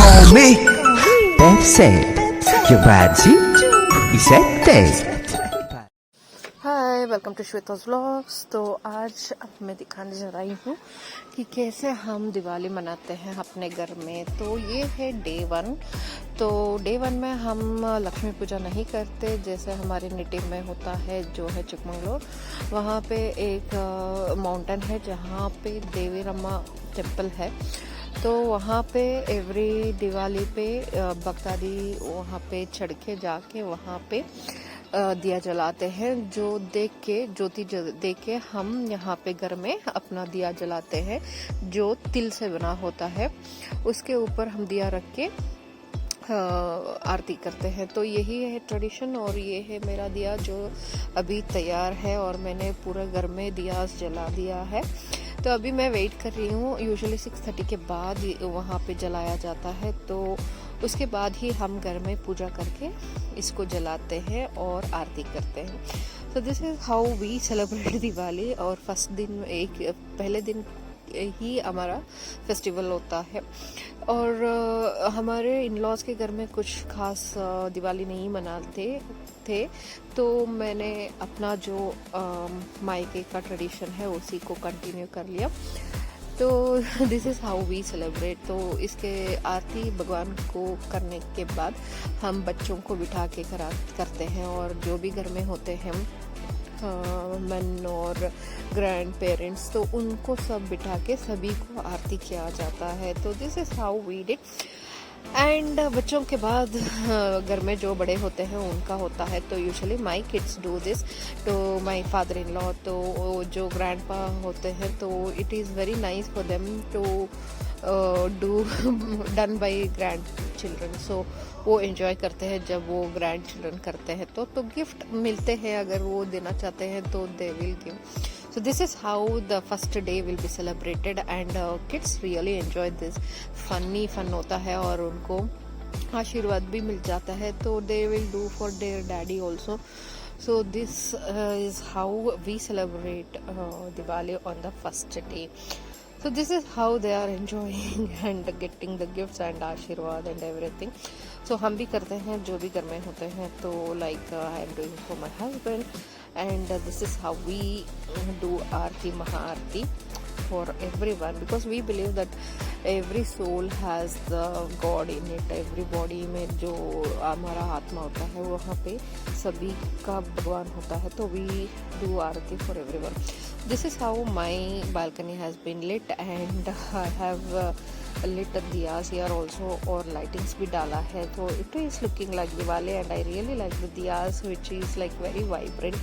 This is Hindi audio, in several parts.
call me Pepsi, your body is a hi, welcome to Shweta's vlogs. तो आज अब मैं दिखाने जा रही हूँ कि कैसे हम दिवाली मनाते हैं अपने घर में। तो ये है डे 1। तो डे 1 में हम लक्ष्मी पूजा नहीं करते जैसे हमारे नेटिव में होता है, जो है चिकमंगलूर। वहाँ पे एक माउंटेन है जहाँ पे देवी रम्मा टेम्पल है। तो वहाँ पे एवरी दिवाली पे भक्तादी वहाँ पे चढ़ के जाके वहाँ पे दिया जलाते हैं। जो देख के ज्योति देख के हम यहाँ पे घर में अपना दिया जलाते हैं, जो तिल से बना होता है। उसके ऊपर हम दिया रख के आरती करते हैं। तो यही है ट्रेडिशन। और ये है मेरा दिया जो अभी तैयार है और मैंने पूरे घर में दिया जला दिया है। तो अभी मैं वेट कर रही हूँ। यूजुअली 6:30 के बाद वहाँ पे जलाया जाता है, तो उसके बाद ही हम घर में पूजा करके इसको जलाते हैं और आरती करते हैं। So this is how we celebrate Diwali. और फर्स्ट दिन पहले दिन ही हमारा फेस्टिवल होता है। और हमारे इन लॉज के घर में कुछ खास दिवाली नहीं मनाते थे, तो मैंने अपना जो मायके का ट्रेडिशन है उसी को कंटिन्यू कर लिया। तो this is how we celebrate. तो इसके आरती भगवान को करने के बाद हम बच्चों को बिठा के करते हैं, और जो भी घर में होते हैं मन और ग्रैंड पेरेंट्स, तो उनको सब बिठा के सभी को आरती किया जाता है। तो this is how we did. And बच्चों के बाद घर में जो बड़े होते हैं उनका होता है। तो usually my kids do this to my father in law. तो जो ग्रैंड पा होते हैं, तो it is very nice for them to do done by grandchildren. So वो एंजॉय करते हैं जब वो ग्रैंड चिल्ड्रन करते हैं। तो गिफ्ट मिलते हैं, अगर वो देना चाहते हैं तो they will give. So this is how the first day will be celebrated, and kids really enjoy this. Fun होता है और उनको आशीर्वाद भी मिल जाता है, तो they will do for their daddy also. So this is how we celebrate Diwali on the first day. So this is how they are enjoying and getting the gifts and आशीर्वाद and everything. So हम भी करते हैं जो भी घर में होते हैं। तो like I am doing for my husband, and this is how we do आरती महाआरती for everyone, because we believe that every soul has the God in it. Every body में जो हमारा आत्मा होता है वहाँ पे सभी का भगवान होता है। तो we do Aarti for everyone. This is how my balcony has been lit, and I have lit diyas here also, और lightings भी डाला है। तो it is looking like Diwali, and I really like the diyas, which is like very vibrant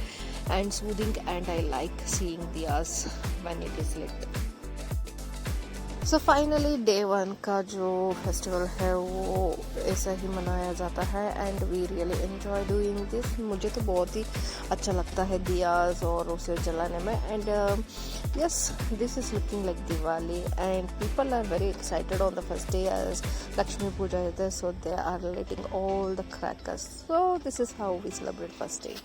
and soothing, and I like seeing diyas when it is lit. So finally day 1 का जो फेस्टिवल है वो ऐसा ही मनाया जाता है, and we really enjoy doing this. मुझे तो बहुत ही अच्छा लगता है दियाज और उसे जलाने में। And yes, this is looking like Diwali, and people are very excited on the first day as Lakshmi puja is there, so they are lighting all the crackers. So this is how we celebrate first day.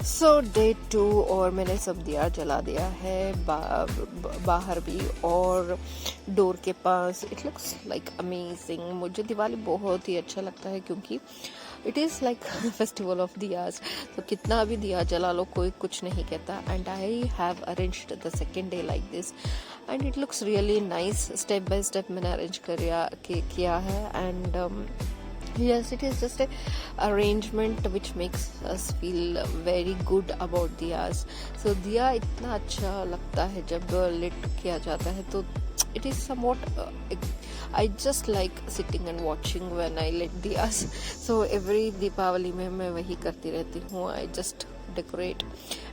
So day 2, और मैंने सब दिया जला दिया है बाहर भी और डोर के पास। It looks like amazing. मुझे दिवाली बहुत ही अच्छा लगता है क्योंकि it is like festival of diyas. तो कितना भी दिया जला लो कोई कुछ नहीं कहता। And I have arranged the second day like this, and it looks really nice. Step by step मैंने अरेंज किया है। And yes, it is just a arrangement which makes us feel very good about diyas. So दिया इतना अच्छा लगता है जब lit किया जाता है। तो it is somewhat I just like sitting and watching when I lit diyas. So every Deepawali में मैं वही करती रहती हूँ। I just decorate,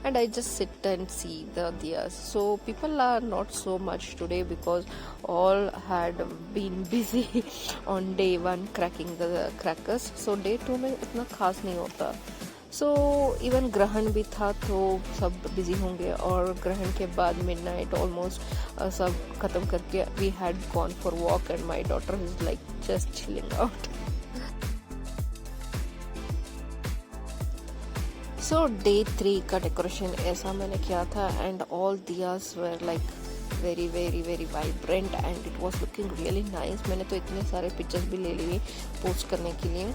and I just sit and see the diyas. So people are not so much today because all had been busy on day 1 cracking the crackers. So day 2 में इतना खास नहीं होता. सो इवन ग्रहण भी था तो सब बिजी होंगे, और ग्रहण के बाद मिडनाइट ऑलमोस्ट सब खत्म करके we had gone for walk and my daughter is like just chilling out. So day 3 का डेकोरेशन ऐसा मैंने किया था, and all diyas were like very very very vibrant and it was looking really nice. मैंने तो इतने सारे पिक्चर्स भी ले लिए पोस्ट करने के लिए.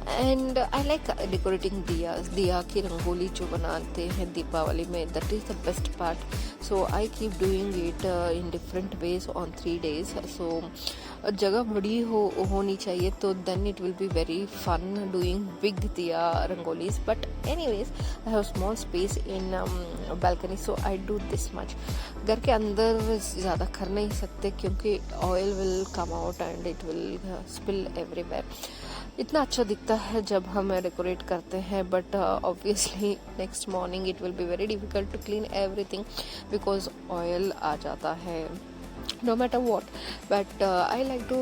एंड आई लाइक डेकोरेटिंग दिया की रंगोली जो बनाते हैं दीपावली में, that is the best part. So I keep doing it in different ways on 3 days. So जगह बड़ी होनी चाहिए तो then it will be very fun doing big diya rangolis. But anyways I have small space in balcony, so I do this much. घर के अंदर ज़्यादा कर नहीं सकते क्योंकि oil will come out and it will spill everywhere. इतना अच्छा दिखता है जब हम डेकोरेट करते हैं, but obviously next morning it will be very difficult to clean everything because oil आ जाता है no matter what. But I like to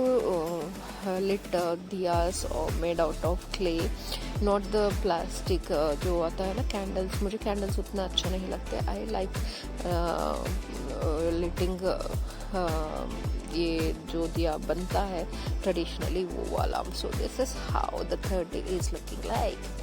lit diyas made out of clay, not the plastic जो आता है ना कैंडल्स. मुझे कैंडल्स उतना अच्छा नहीं लगते. I like lighting ये जो दिया बनता है ट्रेडिशनली वो वाला. So this is how the third day is looking like.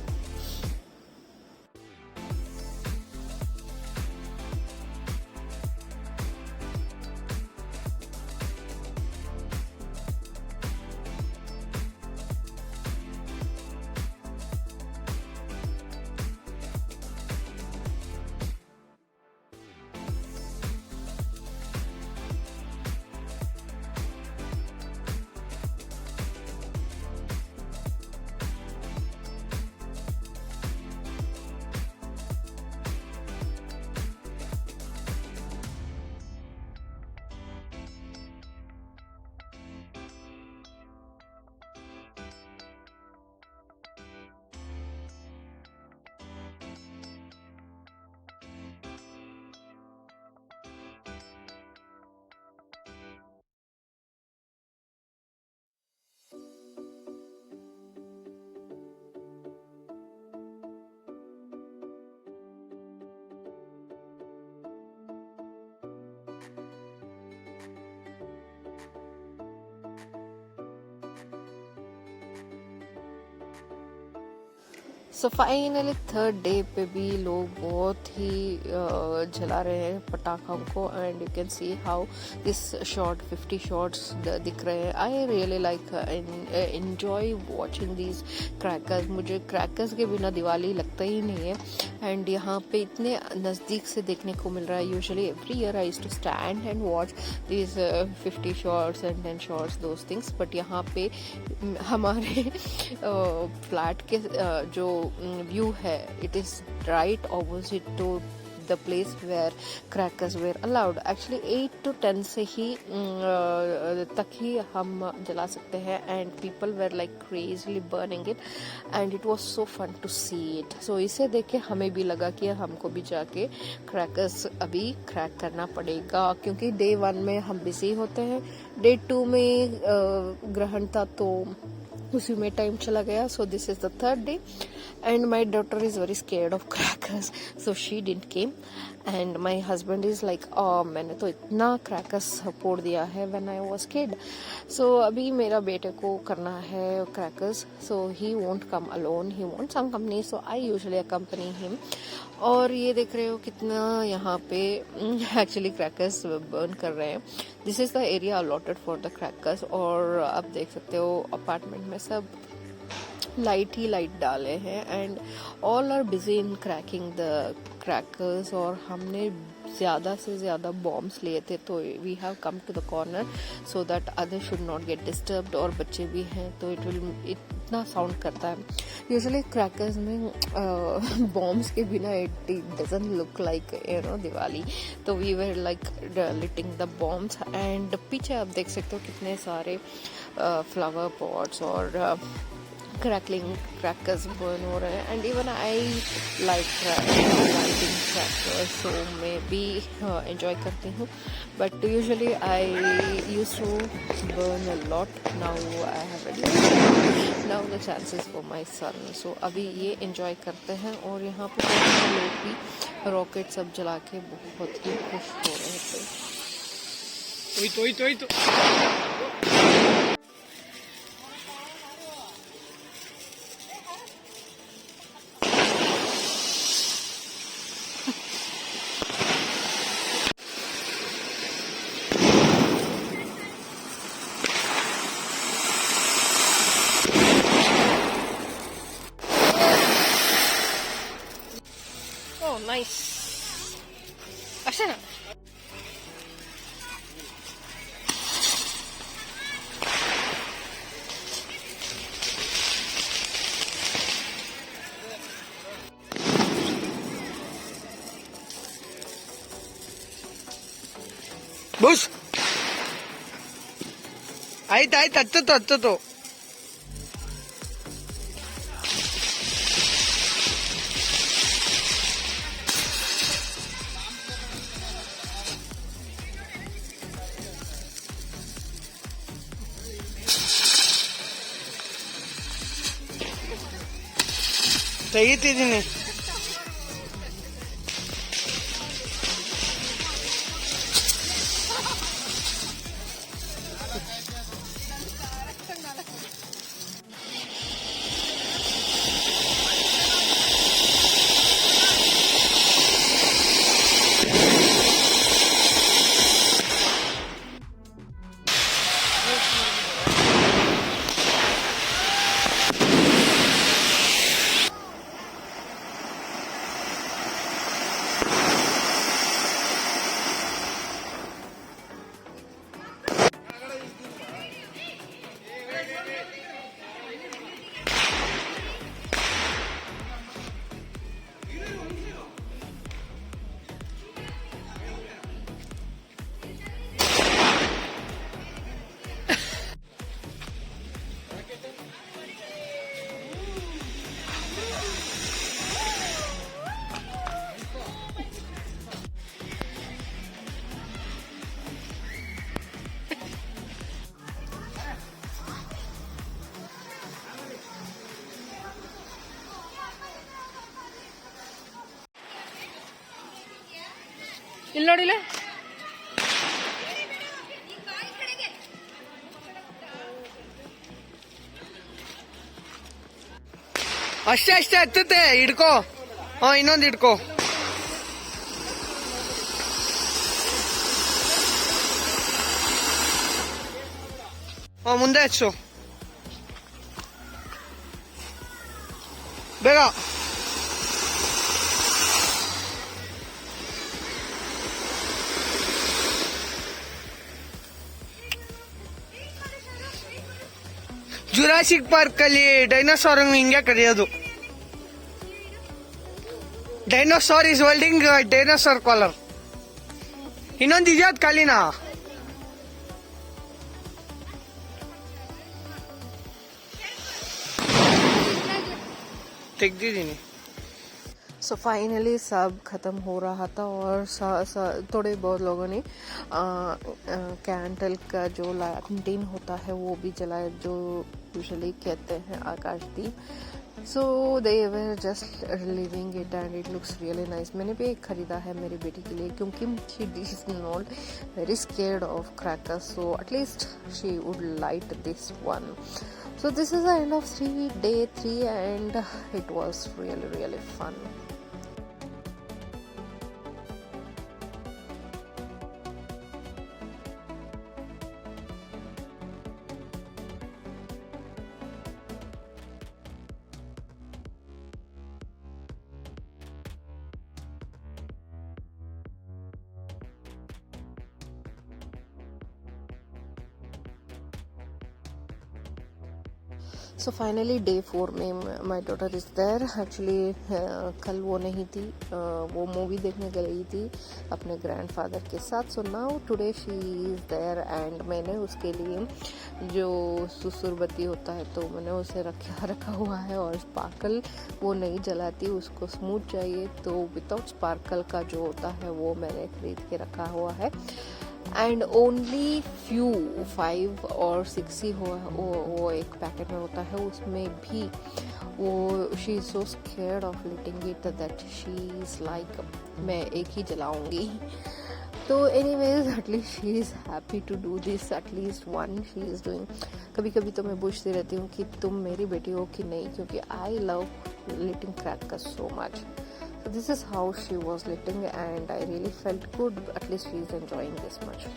So finally third day पे भी लोग बहुत ही जला रहे हैं पटाखों को, and you can see how this shot 50 shots दिख रहे हैं. I really like enjoy watching these crackers. मुझे क्रैकर्स के बिना दिवाली लगता ही नहीं है, एंड यहाँ पे इतने नज़दीक से देखने को मिल रहा है. Usually every year I used to stand and watch these 50 shots and 10 shots those things. But यहाँ पे हमारे फ्लैट के जो व्यू है, it is right opposite to the place where crackers were allowed. Actually 8 to 10 से ही तक ही हम जला सकते हैं, and people were like crazily burning it, and it was so fun to see it. So इसे देख के हमें भी लगा कि हमको भी जाके क्रैकर्स अभी क्रैक करना पड़ेगा, क्योंकि डे 1 में हम बिजी होते हैं, डे 2 में ग्रहण था तो उसी में टाइम चला गया. सो this is the third day, and my daughter is very scared of crackers, so she didn't came, and my husband is like, oh मैंने तो इतना crackers फोड़ दिया है when I was kid. so अभी मेरा बेटे को करना है crackers, so he won't come alone, he wants some company, so I usually accompany him. और ये देख रहे हो कितना यहाँ पे एक्चुअली क्रैकर्स बर्न कर रहे हैं. This is the area allotted for the crackers, और आप देख सकते हो अपार्टमेंट में सब लाइट ही लाइट डाले हैं, and all are busy in cracking the crackers. और हमने ज़्यादा से ज़्यादा बॉम्ब्स लिए थे, तो we have come to the corner so that other should not get disturbed. और बच्चे भी हैं तो इतना साउंड करता है. यूजुअली क्रैकर्स में बॉम्ब्स के बिना it doesn't look like Diwali, तो we were like lighting the bombs. And पीछे आप देख सकते हो कितने सारे फ्लावर पॉट्स और क्रैकलिंग क्रैकर्स बर्न हो रहे हैं and even I like lighting crackers, so मैं भी एंजॉय करती हूँ, but usually I use to burn a lot. Now I have reduced now the chances for my son. So अभी ये एंजॉय करते हैं और यहाँ पे लोग भी रॉकेट सब जला के बहुत ही खुश हो रहे थे. Oh, nice. Asha na. Bush ಆಯ್ತು ಹತ್ತತ್ತು ತೆಗಿತಿದ್ದೀನಿ. ಇಲ್ಲಿ ನೋಡಿಲ್ಲ. ಅಷ್ಟೇ ಹತ್ತುತ್ತೆ. ಹಿಡ್ಕೋ. ಇನ್ನೊಂದು ಹಿಡ್ಕೋ. ಮುಂದೆ ಹಚ್ಚು ಬೇಗ. ಜುರಾಸಿಕ್ ಪಾರ್ಕ್ ಅಲ್ಲಿ ಡೈನೋಸಾರ್ ಹಿಂಗೆ ಕರೆಯೋದು. Dinosaur is holding dinosaur collar. ಇನ್ನೊಂದು ಇದೆಯಾ ಖಾಲಿನಾ? ತೆಗ್ದಿದ್ದೀನಿ. सो फाइनली सब ख़त्म हो रहा था और थोड़े बहुत लोगों ने कैंडल का जो लैंटेन होता है वो भी जलाया, जो यूजुअली कहते हैं आकाशदीप. So they were just living it and it looks really nice. मैंने भी एक ख़रीदा है मेरी बेटी के लिए क्योंकि she is not very scared of crackers, so at least she would light this one. So this is the end of day 3 and it was really fun. So finally day 4 में my daughter is there. Actually कल वो नहीं थी, वो मूवी देखने गई थी अपने ग्रैंडफादर के साथ। So now today she is there and मैंने उसके लिए जो सुसुरबत्ती होता है तो मैंने उसे रखा हुआ है। और स्पार्कल वो नहीं जलाती, उसको स्मूथ चाहिए, तो विदाउट स्पार्कल का जो होता है वो मैंने खरीद के रखा हुआ है। एंड ओनली फ्यू 5 और 6 ही वो एक पैकेट में होता है, उसमें भी वो she is so scared of lighting it that she is like मैं एक ही जलाऊंगी। तो anyways at least she is happy to do this, at least one she is doing. कभी कभी तो मैं पूछती रहती हूँ कि तुम मेरी बेटी हो कि नहीं, क्योंकि I love lighting crackers so much. So this is how she was litting and I really felt good, at least she is enjoying this much.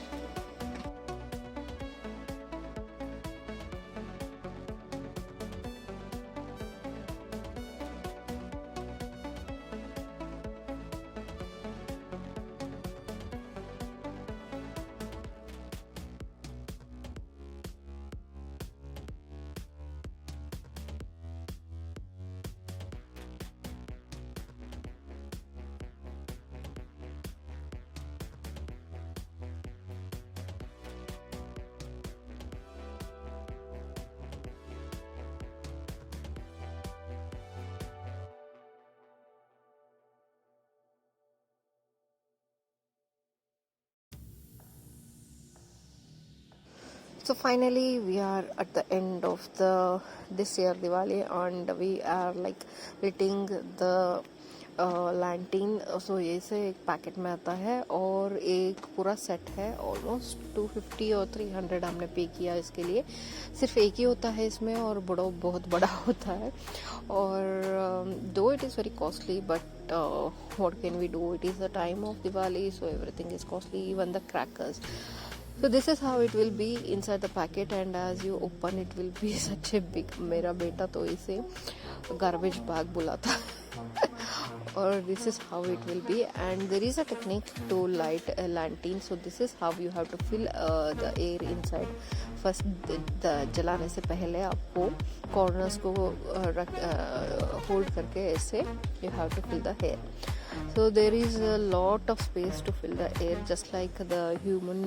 So finally we are at the end of this year Diwali and we are like lighting the लैंटीन। सो ये से एक पैकेट में आता है और एक पूरा सेट है, ऑलमोस्ट 250 और 300 हमने पे किया इसके लिए। सिर्फ एक ही होता है इसमें और बहुत बड़ा होता है। और though it is very costly but what can we do, it is the time of Diwali, so everything is costly, even the crackers. So this is how it will be inside the packet and as you open it will be such a big, मेरा बेटा तो इसे garbage bag बुलाता है। और this is how it will be and there is a technique to light a lantern. So this is how you have to fill the air inside. First जलाने से पहले आपको corners को hold करके ऐसे you have to fill the air. So there is a lot of space to fill the air, just like the human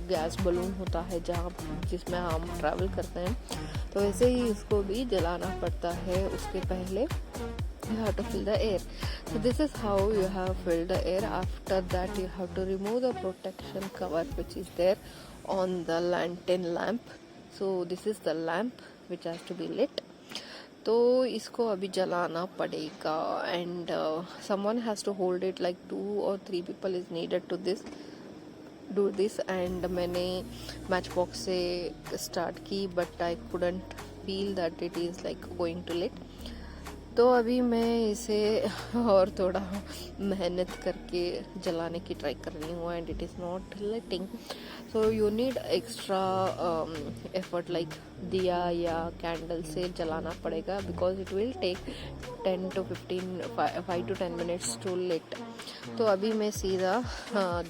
gas balloon होता है जहाँ जिसमें हम ट्रैवल करते हैं, तो वैसे ही इसको भी जलाना पड़ता है। उसके पहले you have to fill the air. So this is how you have filled the air. After that you have to remove the protection cover which is there on the lantern lamp. So this is the lamp which has to be lit. तो इसको अभी जलाना पड़ेगा and someone has to hold it, like 2 or 3 people is needed to do this and मैंने मैच बॉक्स से स्टार्ट की but I couldn't feel that it is like going to lit। तो अभी मैं इसे और थोड़ा मेहनत करके जलाने की ट्राई कर रही हूँ and it is not lighting. So you need extra effort, like दिया या कैंडल से जलाना पड़ेगा because it will take 5 to 10 minutes to lit. तो अभी मैं सीधा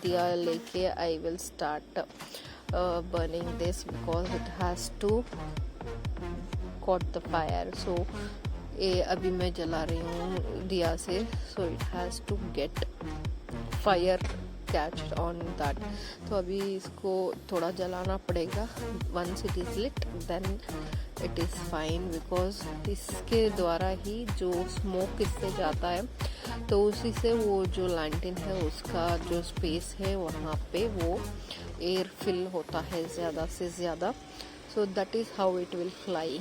दिया लेके I will start burning this because it has to caught the fire. So ये अभी मैं जला रही हूँ दिया से, so it has to get fire catch on that. तो अभी इसको थोड़ा जलाना पड़ेगा। Once it is lit then it is fine because इसके द्वारा ही जो स्मोक इससे जाता है तो उसी से वो जो लैंटर्न है उसका जो स्पेस है वहाँ पे वो एयर फिल होता है ज़्यादा से ज़्यादा। So that is how it will fly.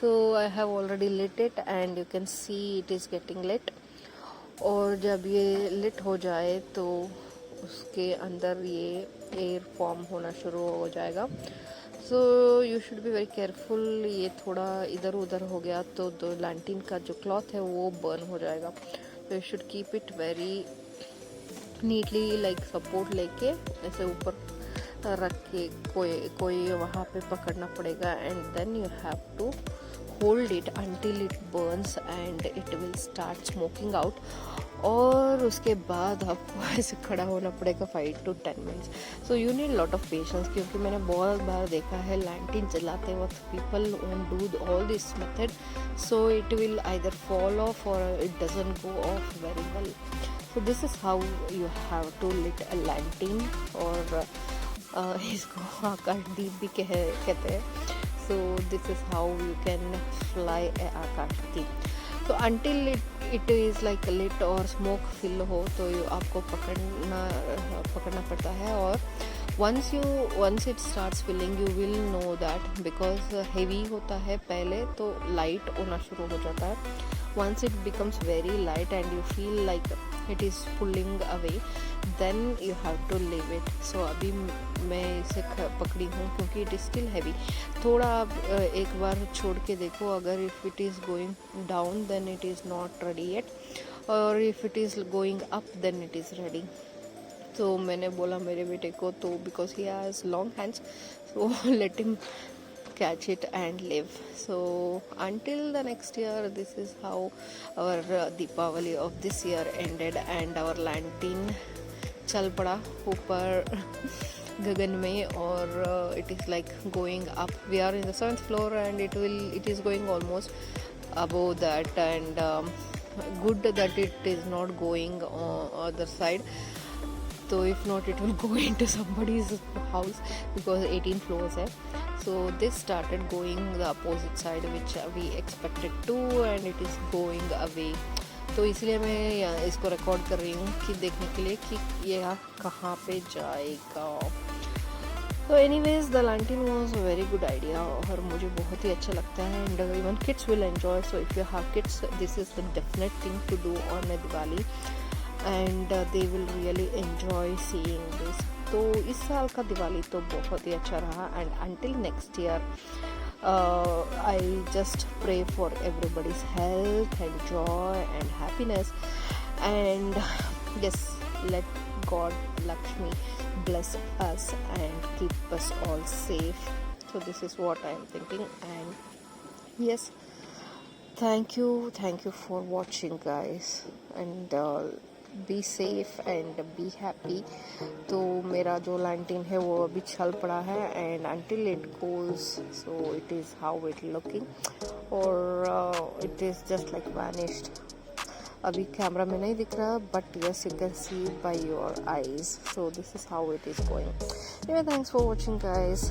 So I have already lit it and you can see it is getting lit। और जब ये lit हो जाए तो उसके अंदर ये एयर फॉर्म होना शुरू हो जाएगा। So you should be very careful. ये थोड़ा इधर उधर हो गया तो लैंटर्न का जो क्लॉथ है वो बर्न हो जाएगा। तो you should keep it very neatly, like support लेके ऐसे ऊपर रख के कोई वहाँ पे पकड़ना पड़ेगा and then you have to hold it until it burns and it will start smoking out, और उसके बाद आपको ऐसे खड़ा होना पड़ेगा 5 to 10 minutes. So you need lot of patience, क्योंकि मैंने बहुत बार देखा है लैंटीन जलाते वक्त people won't do all this method, so it will either fall off और it doesn't go off very well. So this is how you have to lit a lantern, और इसको आकाश दीप भी कहते हैं. So this is how you can fly a आकाश दीप. तो until it is like lit और स्मोक फिल हो तो आपको पकड़ना पड़ता है, और once it starts filling you will know that, because heavy होता है पहले तो लाइट होना शुरू हो जाता है. once it becomes very light and you feel like it is pulling away, then you have to leave it. so अभी मैं इसे पकड़ी हूँ क्योंकि it is still heavy. थोड़ा आप एक बार छोड़ के देखो, अगर if it is going down then it is not ready yet, और if it is going up then it is ready. तो मैंने बोला मेरे बेटे को, तो because he has long hands, so let him catch it and live. So until the next year, this is how our Deepavali of this year ended, and our lantern चल पड़ा ऊपर गगन में, और it is like going up. We are in the 7th floor and it is going almost above that, and good that it is not going on other side. So if not, it will go into somebody's house because 18 floors है. So this started going the opposite side which we expected to, and it is going away. तो इसलिए मैं इसको रिकॉर्ड कर रही हूँ कि देखने के लिए कि ये कहाँ पे जाएगा. तो anyways the lantern was a very good idea, और मुझे बहुत ही अच्छा लगता है, and even kids will enjoy. So if you have kids, this is the definite thing to do on a Diwali, and they will really enjoy seeing this. तो इस साल का दिवाली तो बहुत ही अच्छा रहा, and until next year I just pray for everybody's health and joy and happiness, and yes, let God Lakshmi bless us and keep us all safe. So this is what I am thinking, and yes, thank you for watching guys, and be safe and be happy. तो मेरा जो लैंटर्न है वो अभी चल पड़ा है, and until it goes, so it is how it looking, और it is just like vanished. अभी कैमरा में नहीं दिख रहा, but yes you can see by your eyes. So this is how it is going. Anyway, thanks for watching guys.